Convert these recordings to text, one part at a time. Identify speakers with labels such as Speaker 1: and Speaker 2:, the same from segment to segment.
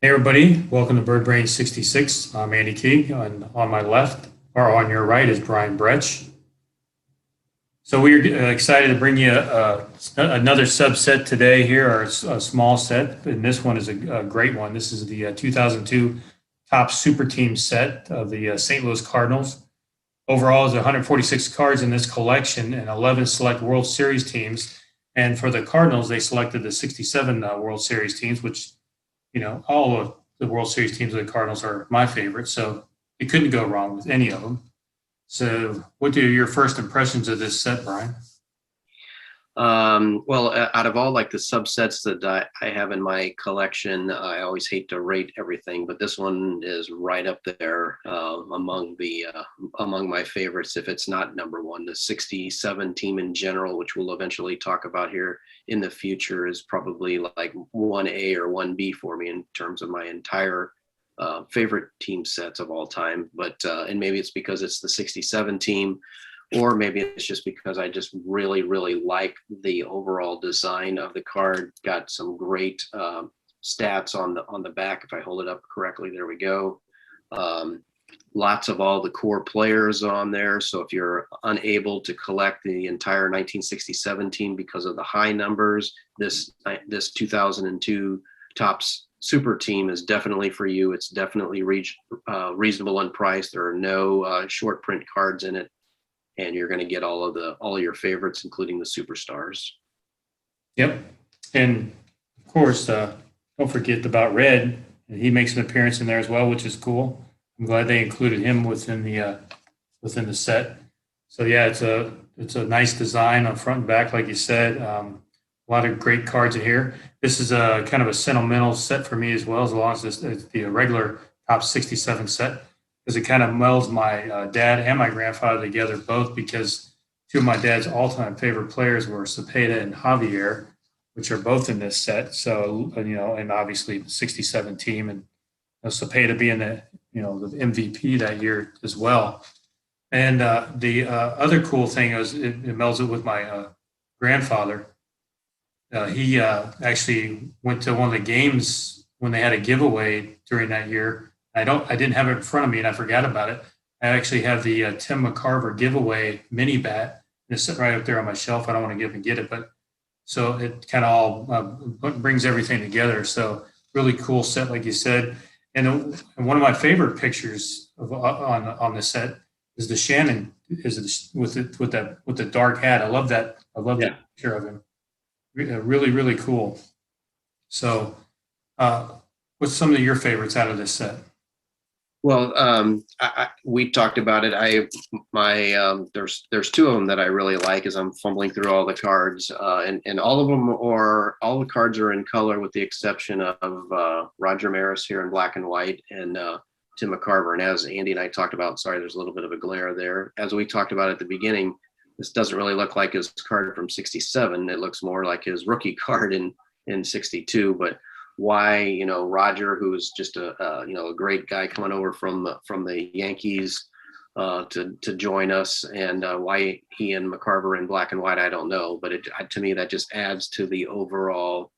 Speaker 1: Hey everybody, welcome to Bird Brain 66. I'm Andy Keeg, and on my left, or on your right, is Brian Bretsch. So we're excited to bring you another subset today here, or a small set, and this one is a great one. This is the 2002 top super team set of the St. Louis Cardinals. Overall, there's 146 cards in this collection and 11 select World Series teams. And for the Cardinals, they selected the 67 World Series teams, which all of the World Series teams of the Cardinals are my favorite, so it couldn't go wrong with any of them. So, what are your first impressions of this set, Brian?
Speaker 2: Out of all like the subsets that I have in my collection, I always hate to rate everything, but this one is right up there among my favorites. If it's not number one, the 67 team in general, which we'll eventually talk about here in the future, is probably like 1A or 1B for me in terms of my entire favorite team sets of all time. But and maybe it's because it's the 67 team. Or maybe it's just because I just really, really like the overall design of the card. Got some great stats on the back. If I hold it up correctly, there we go. Lots of all the core players on there. So if you're unable to collect the entire 1967 team because of the high numbers, this 2002 Topps Super Team is definitely for you. It's definitely reasonable in price. There are no short print cards in it. And you're going to get all of your favorites, including the superstars.
Speaker 1: Yep, and of course, don't forget about Red. He makes an appearance in there as well, which is cool. I'm glad they included him within the set. So yeah, it's a nice design on front and back, like you said. A lot of great cards in here. This is a kind of a sentimental set for me as well, as long as it's the regular top 67 set, because it kind of melds my dad and my grandfather together both, because two of my dad's all-time favorite players were Cepeda and Javier, which are both in this set. So, and obviously the 67 team, and Cepeda being the MVP that year as well. And the other cool thing is it melds it with my grandfather. He actually went to one of the games when they had a giveaway during that year. I didn't have it in front of me and I forgot about it. I actually have the Tim McCarver giveaway mini bat. It's sitting right up there on my shelf. I don't want to give and get it, but so it kind of all brings everything together. So really cool set, like you said. And one of my favorite pictures on the set is the Shannon with the dark hat. I love that. I love that picture of him. Really, really cool. So, what's some of your favorites out of this set?
Speaker 2: Well, we talked about it. There's two of them that I really like as I'm fumbling through all the cards, and all the cards are in color with the exception of Roger Maris here in black and white, and Tim McCarver. And as Andy and I talked about, sorry, there's a little bit of a glare there. As we talked about at the beginning, this doesn't really look like his card from '67. It looks more like his rookie card in '62, but why Roger, who is just a great guy coming over from the Yankees to join us, and why he and McCarver in black and white, I don't know, but to me that just adds to the overall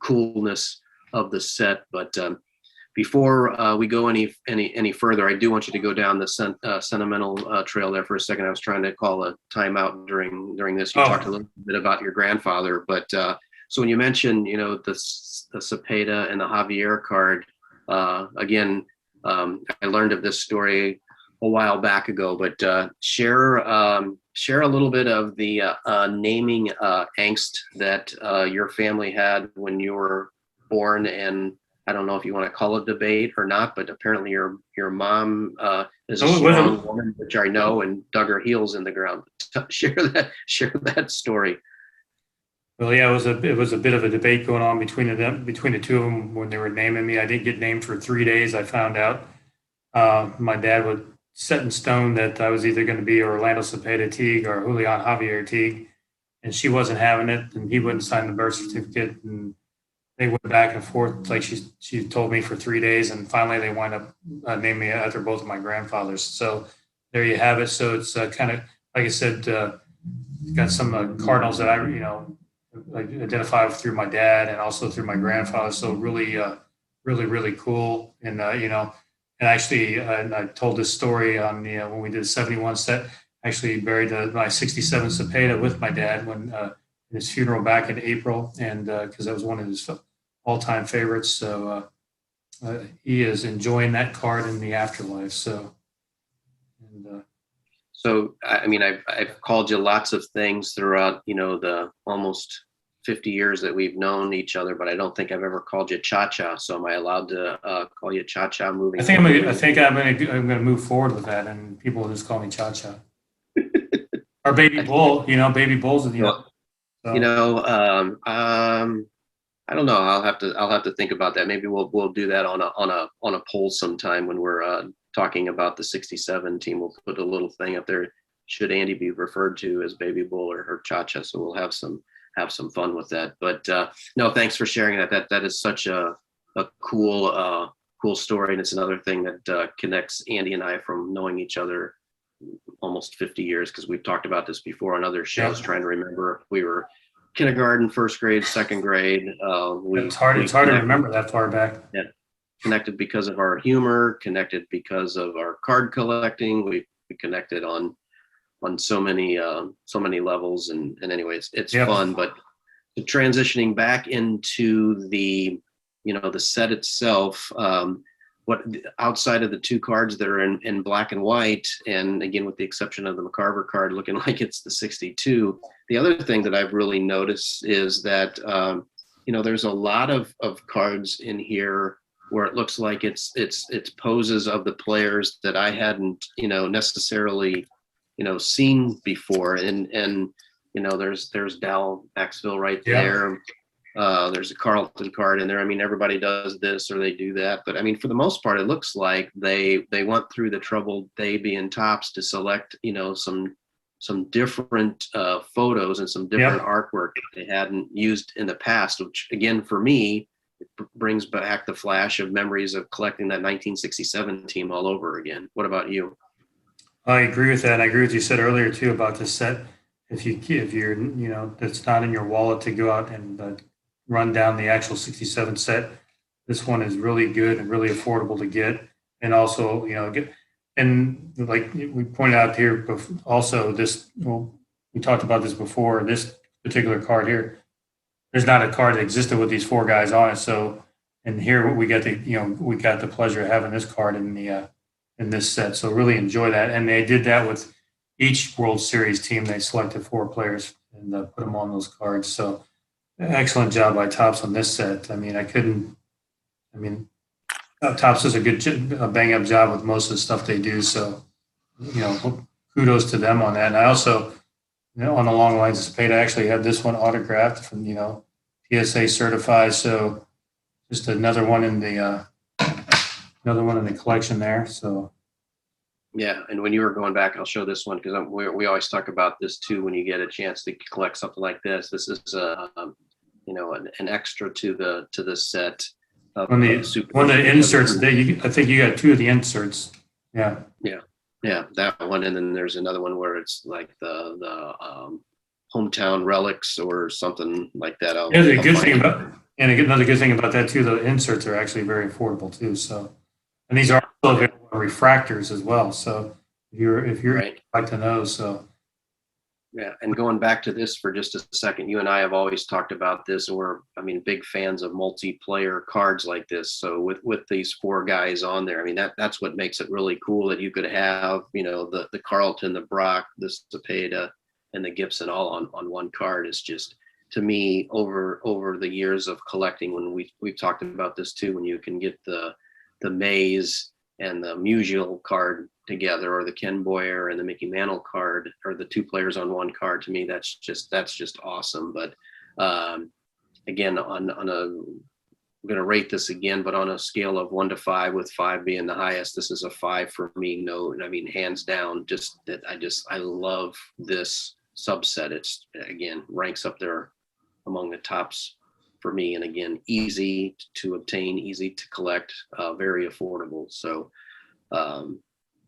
Speaker 2: coolness of the set. But before we go any further, I do want you to go down the sentimental trail there for a second. I was trying to call a timeout during this. You talked a little bit about your grandfather, but so when you mentioned, the Cepeda and the Javier card, again, I learned of this story a while back ago, but share a little bit of the naming angst that your family had when you were born. And I don't know if you want to call it debate or not, but apparently your mom is a strong woman, which I know, and dug her heels in the ground. Share that story.
Speaker 1: Well, yeah, it was a bit of a debate going on between the two of them when they were naming me. I didn't get named for 3 days. I found out my dad would set in stone that I was either going to be Orlando Cepeda Teague or Julian Javier Teague, and she wasn't having it, and he wouldn't sign the birth certificate, and they went back and forth like she told me for 3 days, and finally they wind up naming me after both of my grandfathers. So there you have it. So it's kind of like I said, got some Cardinals that I identify through my dad and also through my grandfather. So really really, really cool. And, and actually, I told this story on the, when we did the 71 set, actually buried my 67 Cepeda with my dad when, his funeral back in April. And, cause that was one of his all time favorites. So, he is enjoying that card in the afterlife. So, and,
Speaker 2: So, I mean, I've called you lots of things throughout, the almost 50 years that we've known each other, but I don't think I've ever called you Cha-Cha. So am I allowed to call you Cha-Cha moving forward?
Speaker 1: I'm gonna move forward with that, and people will just call me Cha Cha or Baby Bull. Baby Bull's in the
Speaker 2: Well, you
Speaker 1: so
Speaker 2: know, I don't know. I'll have to think about that. Maybe we'll do that on a poll sometime when we're talking about the 67 team. We'll put a little thing up there. Should Andy be referred to as Baby Bull or Cha-Cha? So we'll have some fun with that. But no, thanks for sharing that. That is such a cool story, and it's another thing that connects Andy and I from knowing each other almost 50 years, because we've talked about this before on other shows.
Speaker 1: yeah.
Speaker 2: Trying to remember if we were kindergarten, first grade, second grade.
Speaker 1: It's hard. It's hard to remember that far back.
Speaker 2: Yeah, connected because of our humor, connected because of our card collecting. We connected on so many levels, and anyway, it's
Speaker 1: Yep.
Speaker 2: fun. But transitioning back into the set itself, what outside of the two cards that are in black and white, and again with the exception of the McCarver card looking like it's the 62, the other thing that I've really noticed is that there's a lot of cards in here where it looks like it's poses of the players that I hadn't necessarily seen before, and there's Dal Maxville right
Speaker 1: Yeah.
Speaker 2: there. There's a Carlton card in there. I mean, everybody does this or they do that, but I mean, for the most part, it looks like they went through the trouble, they being tops, to select some different photos and some different artwork that they hadn't used in the past, which again for me it brings back the flash of memories of collecting that 1967 team all over again. What about you?
Speaker 1: I agree with that. I agree with you said earlier too about this set. If you're that's not in your wallet to go out and run down the actual 67 set, this one is really good and really affordable to get. And also, and like we pointed out here, also we talked about this before. This particular card here, there's not a card that existed with these four guys on it. So, and here we got the pleasure of having this card in this set. So really enjoy that. And they did that with each World Series team. They selected four players and put them on those cards. So excellent job by Topps on this set. Topps does a bang up job with most of the stuff they do. So, kudos to them on that. And I also, on the long lines of Cepeda, I actually had this one autographed from, PSA certified. So just another one in the collection there. So
Speaker 2: Yeah, and when you were going back, I'll show this one because we always talk about this too. When you get a chance to collect something like this is an extra to the set.
Speaker 1: One of the inserts, I think you got two of the inserts. Yeah.
Speaker 2: Yeah, that one, and then there's another one where it's like the hometown relics or something like that.
Speaker 1: Another good thing about that too, the inserts are actually very affordable too. So, and these are also available refractors as well. So if you're
Speaker 2: right,
Speaker 1: like to know, so.
Speaker 2: Yeah, and going back to this for just a second, you and I have always talked about this, and we're big fans of multiplayer cards like this. So with these four guys on there, that's what makes it really cool, that you could have the Carlton, the Brock, the Cepeda, and the Gibson all on one card. Is just, to me, over the years of collecting, when we've talked about this too, when you can get the Mays and the Musial card together, or the Ken Boyer and the Mickey Mantle card, or the two players on one card, to me that's just awesome. But again, I'm going to rate this again, but on a scale of 1 to 5, with 5 being the highest, this is a 5 for me. No, hands down. Just that I love this subset. It's, again, ranks up there among the tops for me, and again, easy to obtain, easy to collect, very affordable. So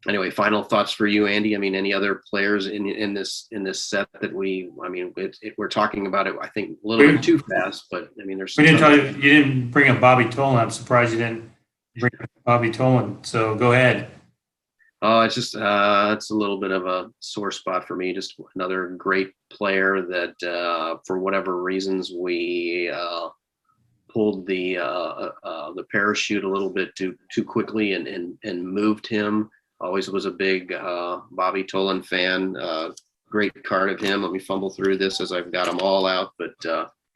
Speaker 2: Anyway, final thoughts for you, Andy. I mean, any other players in this set that we're talking about it, I think a little bit too fast, but I mean, there's
Speaker 1: We didn't tell you, you didn't bring up Bobby Tolan. I'm surprised you didn't bring up Bobby Tolan. So go ahead.
Speaker 2: Oh, it's just it's a little bit of a sore spot for me. Just another great player that for whatever reasons we pulled the parachute a little bit too quickly and moved him. Always was a big Bobby Tolan fan. Great card of him. Let me fumble through this as I've got them all out, but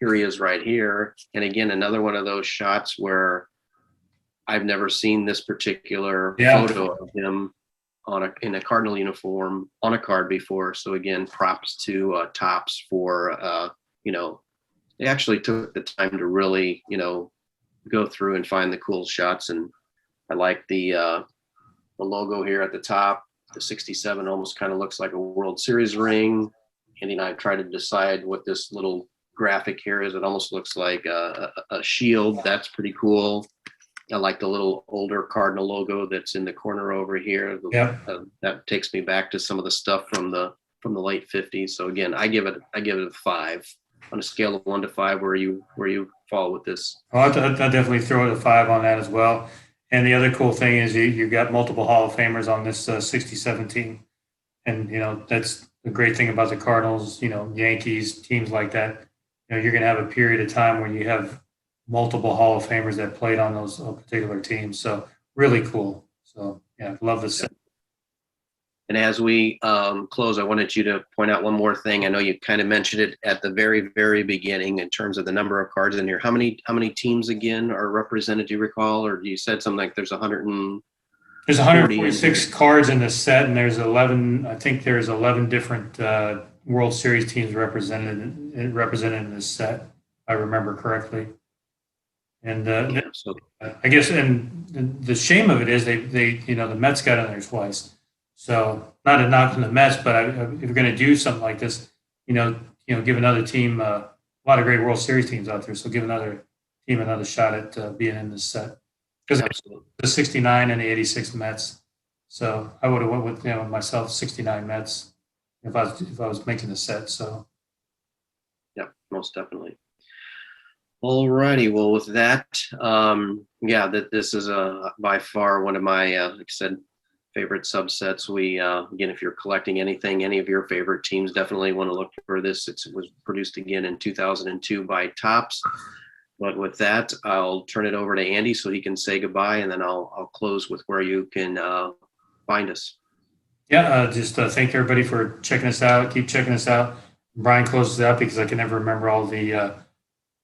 Speaker 2: here he is right here. And again, another one of those shots where I've never seen this particular photo of him in a Cardinal uniform on a card before. So again, props to Topps for they actually took the time to really go through and find the cool shots. And I like the logo here at the top. The 67 almost kind of looks like a World Series ring. Andy and I tried to decide what this little graphic here is. It almost looks like a shield. That's pretty cool. I like the little older Cardinal logo that's in the corner over here. That takes me back to some of the stuff from the late 50s. So again, I give it a 5 on a scale of 1 to 5. Where you fall with this?
Speaker 1: Well, I'd definitely throw it a 5 on that as well. And the other cool thing is you got multiple Hall of Famers on this 67 team, and that's the great thing about the Cardinals. Yankees, teams like that. You're going to have a period of time where you have multiple Hall of Famers that played on those particular teams. So really cool. So yeah, love this.
Speaker 2: And as we close, I wanted you to point out one more thing. I know you kind of mentioned it at the very, very beginning in terms of the number of cards in here. How many teams again are represented? Do you recall, or you said something like there's
Speaker 1: 146 cards in this set, and there's 11. I think there's 11 different World Series teams represented in this set. If I remember correctly. And I guess, and the shame of it is they the Mets got in there twice. So not a knock on the Mets, but if you're going to do something like this, give another team a lot of great World Series teams out there. So give another team another shot at being in this set, because the 69 and the 86 Mets. So I would have went with myself 69 Mets if I was making the set. So
Speaker 2: yeah, most definitely. All righty. Well, with that, this is by far one of my, like I said, favorite subsets. We again, if you're collecting any of your favorite teams, definitely want to look for this. It was produced again in 2002 by Topps. But with that, I'll turn it over to Andy so he can say goodbye, and then I'll close with where you can find us.
Speaker 1: Yeah, just thank everybody for checking us out. Keep checking us out. Brian closes out because I can never remember all the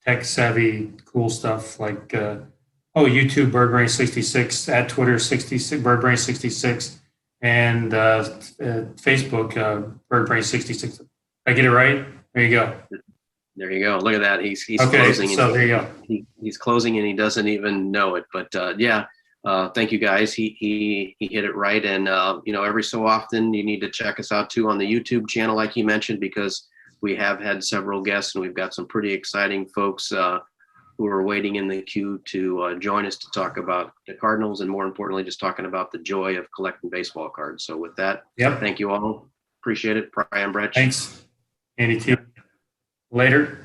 Speaker 1: tech savvy cool stuff like YouTube BirdBrain66, at Twitter 66 BirdBrain66, and Facebook BirdBrain66. I get it right? There you go.
Speaker 2: There you go. Look at that. He's
Speaker 1: okay,
Speaker 2: closing.
Speaker 1: So there you go.
Speaker 2: He's closing and he doesn't even know it. But thank you guys. He hit it right. And every so often you need to check us out too on the YouTube channel, like he mentioned, because we have had several guests and we've got some pretty exciting folks who are waiting in the queue to join us to talk about the Cardinals, and more importantly, just talking about the joy of collecting baseball cards. So with that, thank you all. Appreciate it. Brian Brett.
Speaker 1: Thanks, Andy. Later.